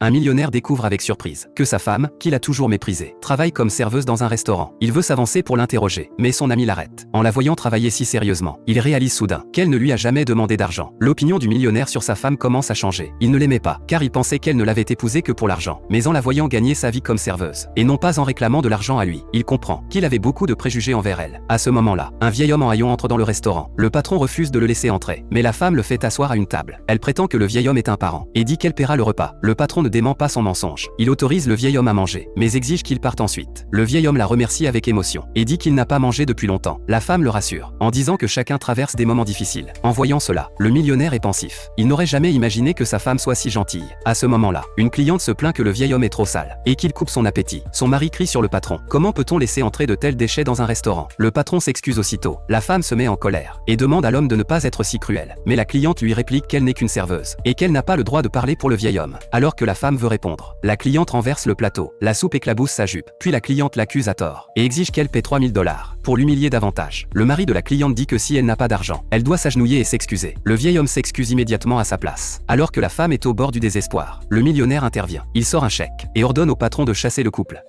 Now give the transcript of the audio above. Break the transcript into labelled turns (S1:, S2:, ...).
S1: un millionnaire découvre avec surprise que sa femme, qu'il a toujours méprisée, travaille comme serveuse dans un restaurant. Il veut s'avancer pour l'interroger, mais son ami l'arrête. En la voyant travailler si sérieusement, il réalise soudain qu'elle ne lui a jamais demandé d'argent. L'opinion du millionnaire sur sa femme commence à changer. Il ne l'aimait pas, car il pensait qu'elle ne l'avait épousé que pour l'argent. Mais en la voyant gagner sa vie comme serveuse, et non pas en réclamant de l'argent à lui, il comprend qu'il avait beaucoup de préjugés envers elle. À ce moment-là, un vieil homme en haillons entre dans le restaurant. Le patron refuse de le laisser entrer, mais la femme le fait asseoir à une table. Elle prétend que le vieil homme est un parent, et dit qu'elle paiera le repas. Le patron ne dément pas son mensonge. Il autorise le vieil homme à manger, mais exige qu'il parte ensuite. Le vieil homme la remercie avec émotion, et dit qu'il n'a pas mangé depuis longtemps. La femme le rassure, en disant que chacun traverse des moments difficiles. En voyant cela, le millionnaire est pensif. Il n'aurait jamais imaginé que sa femme soit si gentille. À ce moment-là, une cliente se plaint que le vieil homme est trop sale, et qu'il coupe son appétit. Son mari crie sur le patron. Comment peut-on laisser entrer de tels déchets dans un restaurant? Le patron s'excuse aussitôt. La femme se met en colère, et demande à l'homme de ne pas être si cruel. Mais la cliente lui réplique qu'elle n'est qu'une serveuse, et qu'elle n'a pas le droit de parler pour le vieil homme. Alors que la femme veut répondre, la cliente renverse le plateau. La soupe éclabousse sa jupe. Puis la cliente l'accuse à tort, et exige qu'elle paie 3000 $, pour l'humilier davantage. Le mari de la cliente dit que si elle n'a pas d'argent, elle doit s'agenouiller et s'excuser. Le vieil homme s'excuse immédiatement à sa place. Alors que la femme est au bord du désespoir, le millionnaire intervient. Il sort un chèque, et ordonne au patron de chasser le couple.